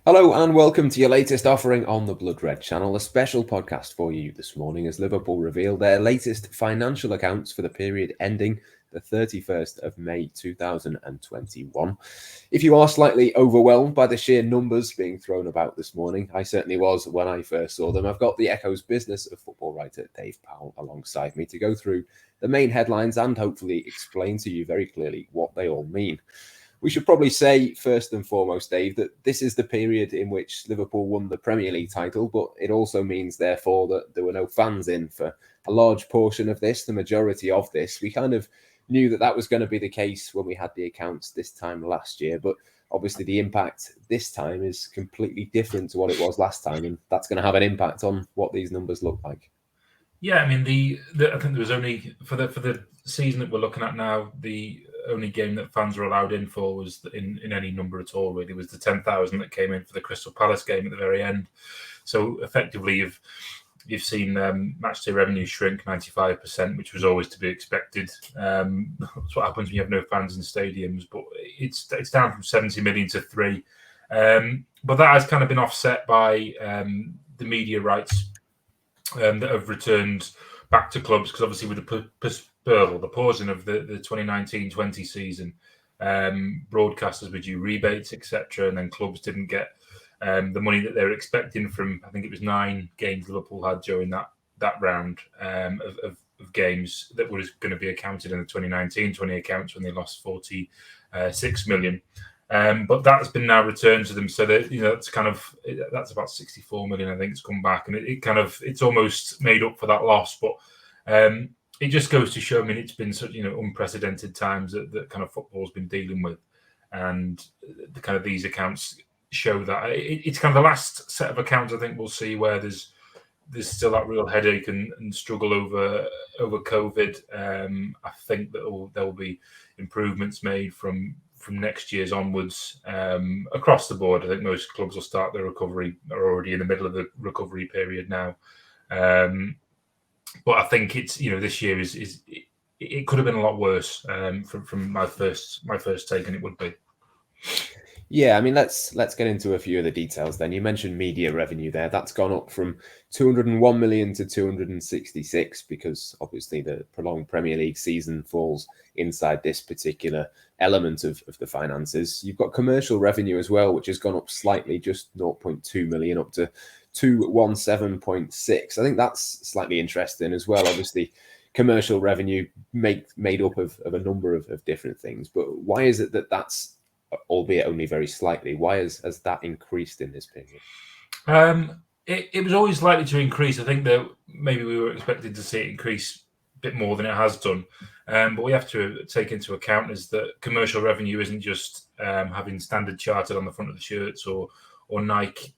Hello and welcome to your latest offering on the Blood Red channel, a special podcast for you this morning as Liverpool reveal their latest financial accounts for the period ending the 31st of May 2021. If you are slightly overwhelmed by the sheer numbers being thrown about this morning, I certainly was when I first saw them. I've got the Echo's Business of Football writer Dave Powell alongside me to go through the main headlines and hopefully explain to you very clearly what they all mean. We should probably say, first and foremost, Dave, that this is the period in which Liverpool won the Premier League title, but it also means, therefore, that there were no fans in for a large portion of this, the majority of this. We kind of knew that was going to be the case when we had the accounts this time last year, but obviously the impact this time is completely different to what it was last time, and that's going to have an impact on what these numbers look like. Yeah, I mean, I think there was only for the season that we're looking at now, the only game that fans were allowed in for was in any number at all. Really, was the 10,000 that came in for the Crystal Palace game at the very end. So effectively, you've seen matchday revenue shrink 95%, which was always to be expected. That's what happens when you have no fans in stadiums. But it's down from 70 million to 3. But that has kind of been offset by the media rights that have returned back to clubs, because obviously with the pausing of the 2019-20 season, broadcasters were due rebates, etc., and then clubs didn't get the money that they were expecting from, I think it was 9 games Liverpool had during that round of games that was going to be accounted in the 2019-20 accounts when they lost 46 million. But that's been now returned to them, so that that's about 64 million. I think it's come back, and it's almost made up for that loss. But it just goes to show. I mean, it's been such unprecedented times that kind of football's been dealing with, and the kind of these accounts show that it's kind of the last set of accounts I think we'll see where there's still that real headache and struggle over COVID. I think that there will be improvements made from next year's onwards across the board. I think most clubs will start their recovery, are already in the middle of the recovery period now. But I think it's this year it could have been a lot worse from my first take, and it would be. Yeah, I mean, let's get into a few of the details then. You mentioned media revenue there. That's gone up from 201 million to 266 because obviously the prolonged Premier League season falls inside this particular element of the finances. You've got commercial revenue as well, which has gone up slightly, just 0.2 million up to 217.6. I think that's slightly interesting as well. Obviously, commercial revenue made up of a number of different things. But why is it that's, albeit only very slightly, why has that increased in this period? It was always likely to increase. I think that maybe we were expected to see it increase a bit more than it has done. But we have to take into account is that commercial revenue isn't just having Standard Chartered on the front of the shirts or Nike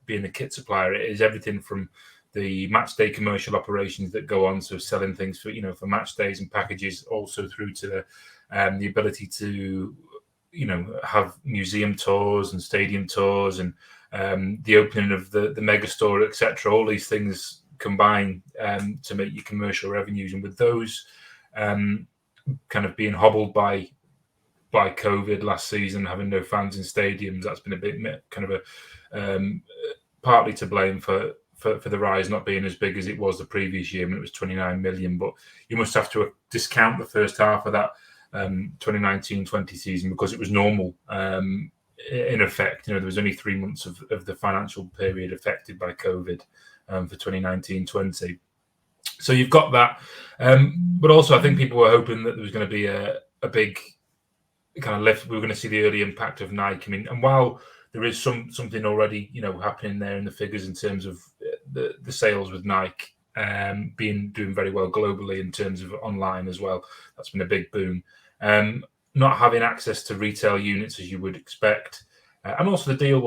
being the kit supplier. It is everything from the match day commercial operations that go on, so selling things for match days and packages, also through to the ability to have museum tours and stadium tours and the opening of the mega store, etc. All these things combine to make your commercial revenues, and with those kind of being hobbled by COVID last season, having no fans in stadiums, that's been a bit kind of a partly to blame for the rise not being as big as it was the previous year when it was 29 million. But you must have to discount the first half of that 2019-20 season because it was normal in effect. There was only 3 months of the financial period affected by COVID for 2019-20. So you've got that, but also I think people were hoping that there was going to be a big kind of lift. We were going to see the early impact of Nike. I mean, and while there is something already happening there in the figures in terms of the sales with Nike doing very well globally in terms of online as well, that's been a big boom. Not having access to retail units as you would expect, and also the deal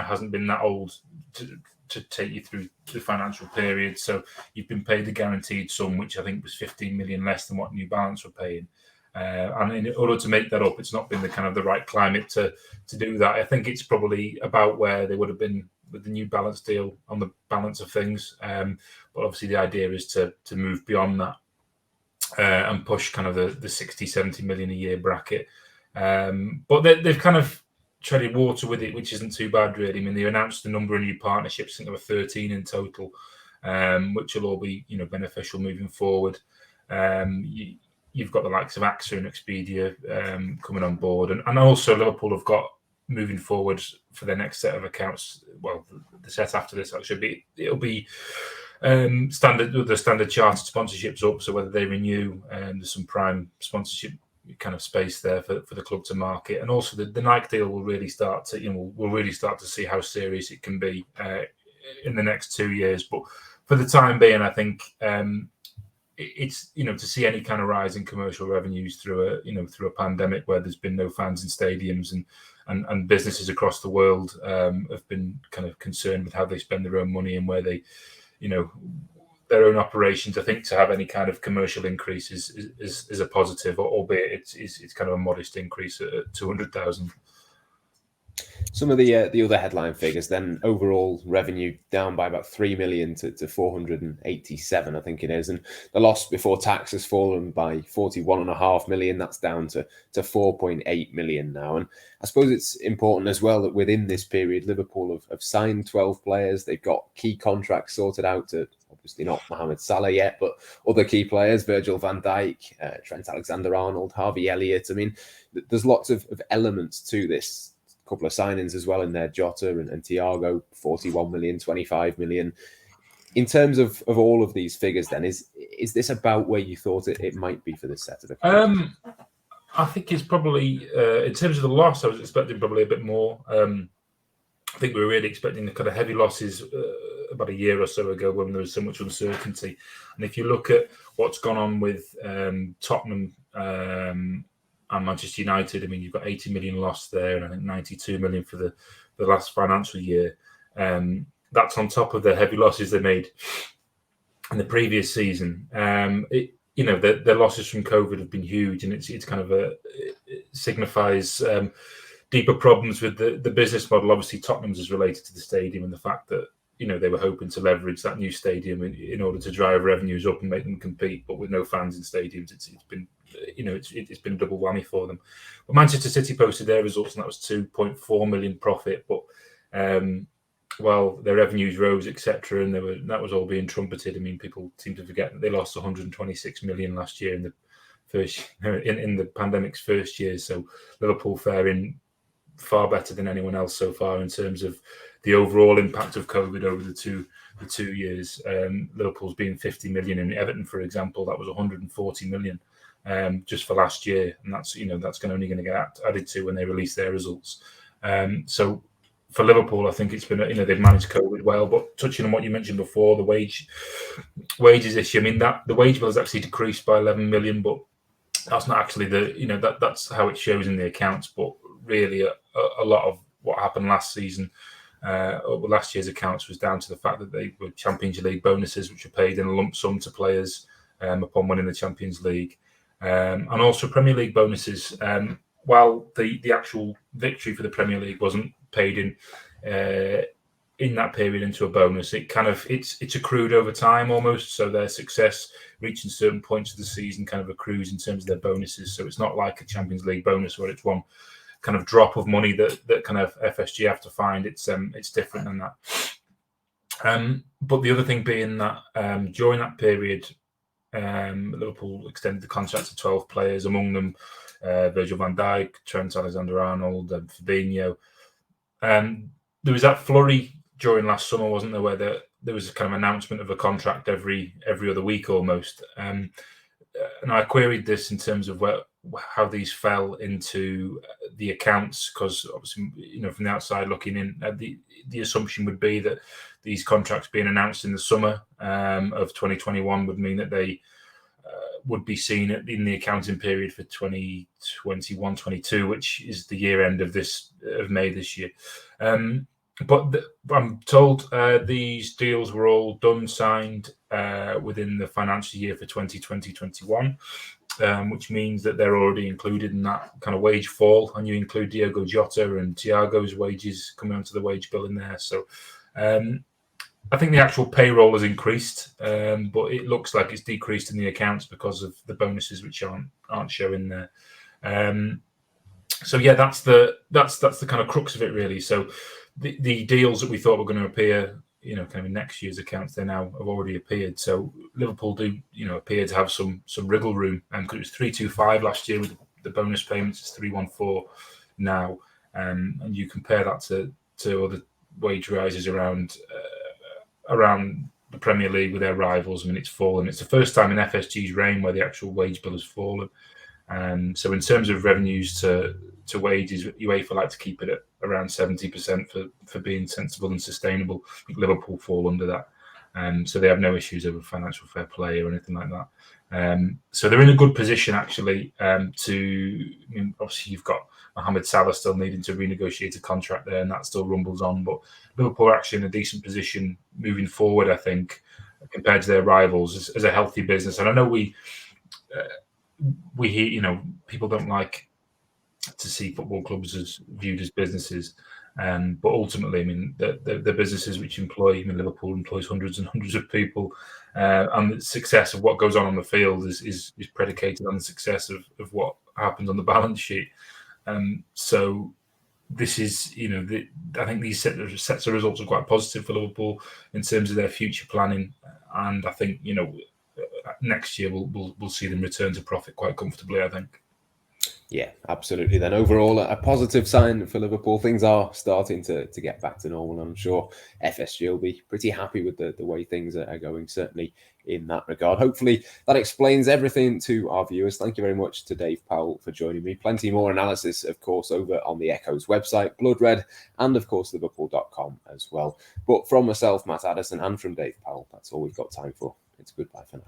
hasn't been that old to take you through the financial period. So you've been paid the guaranteed sum, which I think was 15 million less than what New Balance were paying. And in order to make that up, it's not been the right climate to do that. I think it's probably about where they would have been with the New Balance deal on the balance of things. But obviously the idea is to move beyond that and push kind of the 60, 70 million a year bracket. But they've kind of treaded water with it, which isn't too bad, really. I mean, they announced a number of new partnerships. I think there were 13 in total, which will all be, beneficial moving forward. You've got the likes of AXA and Expedia coming on board, and also Liverpool have got moving forward for their next set of accounts. Well, the set after this actually it'll be standard chartered sponsorships up. So whether they renew, there's some prime sponsorship kind of space there for the club to market, and also the Nike deal will really start to we'll really start to see how serious it can be in the next 2 years. But for the time being, I think it's to see any kind of rise in commercial revenues through a pandemic where there's been no fans in stadiums and businesses across the world have been kind of concerned with how they spend their own money and where they their own operations. I think to have any kind of commercial increase is a positive, albeit it's kind of a modest increase at 200,000. Some of the other headline figures then: overall revenue down by about 3 million to 487, I think it is, and the loss before tax has fallen by 41.5 million. That's down to 4.8 million now. And I suppose it's important as well that within this period, Liverpool have signed 12 players. They've got key contracts sorted out to, obviously not Mohamed Salah yet, but other key players: Virgil van Dijk, Trent Alexander-Arnold, Harvey Elliott. I mean, there's lots of elements to this. Couple of signings as well in there, Jota and Thiago, 41 million, 25 million. In terms of all of these figures, then, is this about where you thought it might be for this set of accounts? I think it's probably, in terms of the loss, I was expecting probably a bit more. I think we were really expecting the kind of heavy losses about a year or so ago when there was so much uncertainty. And if you look at what's gone on with Tottenham and Manchester United, I mean, you've got 80 million lost there, and I think 92 million for the last financial year. That's on top of the heavy losses they made in the previous season. Their losses from COVID have been huge, and it's kind of it signifies deeper problems with the business model. Obviously, Tottenham's is related to the stadium and the fact that they were hoping to leverage that new stadium in order to drive revenues up and make them compete. But with no fans in stadiums, it's been it's been a double whammy for them. But Manchester City posted their results, and that was 2.4 million profit. But their revenues rose, etc., and that was all being trumpeted. I mean, people seem to forget that they lost 126 million last year in the first in the pandemic's first year. So Liverpool faring far better than anyone else so far in terms of the overall impact of COVID over the two years. Liverpool's been 50 million, in Everton, for example, that was 140 million just for last year, and that's only going to get added to when they release their results. So for Liverpool, I think it's been they've managed COVID well. But touching on what you mentioned before, the wages issue. I mean, that the wage bill has actually decreased by 11 million, but that's not actually that's how it shows in the accounts. But really, a lot of what happened last season, last year's accounts, was down to the fact that they were Champions League bonuses, which were paid in a lump sum to players upon winning the Champions League, and also Premier League bonuses. While the actual victory for the Premier League wasn't paid in that period into a bonus, it's accrued over time almost. So their success reaching certain points of the season kind of accrues in terms of their bonuses. So it's not like a Champions League bonus where it's one kind of drop of money that kind of FSG have to find. It's different than that. But the other thing being that during that period, Liverpool extended the contract to 12 players, among them Virgil van Dijk, Trent Alexander-Arnold, and Fabinho. There was that flurry during last summer, wasn't there, where there was a kind of announcement of a contract every other week almost. And I queried this in terms of how these fell into the accounts, because obviously, from the outside looking in, the assumption would be that these contracts being announced in the summer of 2021 would mean that they would be seen in the accounting period for 2021-22, which is the year end of May this year. But I'm told these deals were all done, signed within the financial year for 2020-21, which means that they're already included in that kind of wage fall. And you include Diogo Jota and Thiago's wages coming onto the wage bill in there. So I think the actual payroll has increased, but it looks like it's decreased in the accounts because of the bonuses which aren't showing there. So yeah, that's the kind of crux of it, really. So the deals that we thought were going to appear, kind of in next year's accounts, they now have already appeared. So Liverpool do, appear to have some wriggle room, and because it was 325 last year with the bonus payments, it's 314 now, and you compare that to other wage rises around the Premier League with their rivals. I mean, it's fallen. It's the first time in FSG's reign where the actual wage bill has fallen. So in terms of revenues to wages, UEFA like to keep it at around 70% for being sensible and sustainable. I think Liverpool fall under that. So they have no issues over financial fair play or anything like that. So they're in a good position, actually, obviously you've got Mohamed Salah still needing to renegotiate a contract there, and that still rumbles on. But Liverpool are actually in a decent position moving forward, I think, compared to their rivals as a healthy business. And I know we hear, people don't like to see football clubs as viewed as businesses, but ultimately, I mean, the businesses which employ, Liverpool employs hundreds and hundreds of people, and the success of what goes on the field is predicated on the success of what happens on the balance sheet. So this is, I think these sets of results are quite positive for Liverpool in terms of their future planning, and I think next year we'll see them return to profit quite comfortably, I think. Yeah, absolutely. Then overall, a positive sign for Liverpool. Things are starting to get back to normal. I'm sure FSG will be pretty happy with the way things are going, certainly in that regard. Hopefully that explains everything to our viewers. Thank you very much to Dave Powell for joining me. Plenty more analysis, of course, over on the Echo's website, Blood Red, and of course, Liverpool.com as well. But from myself, Matt Addison, and from Dave Powell, that's all we've got time for. It's goodbye for now.